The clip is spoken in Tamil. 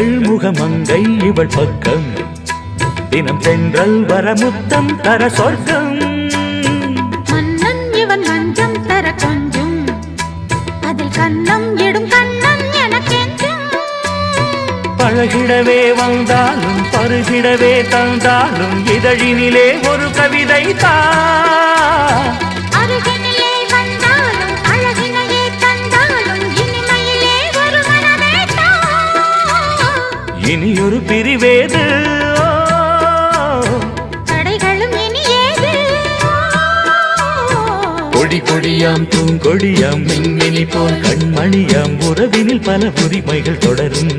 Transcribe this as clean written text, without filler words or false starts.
திங்கள் முகமங்கை இவள் பக்கம் தினம் தென்றல் வரமுத்தம் தர சொர்க்கம் மன்னன் இவன் மஞ்சம் தர கொஞ்சம் அதில் கண்ணம் இடும் கண்ணன் எனக்கென்றும் பழகிடவே வந்தாலும் பருகிடவே தந்தாலும் இதழினிலே ஒரு கவிதை தான் அருகினிலே வந்தாலும் அழகினையே தந்தாலும் இனிமையிலே ஒரு மனமே தான் இனியொரு பிரிவேது தடைகளும் இனி ஏது கொடி கொடியாம் பூங்கொடியாம் மின்மினி போல் கண்மணியாம் உறவினில் பல உரிமைகள் தொடரும்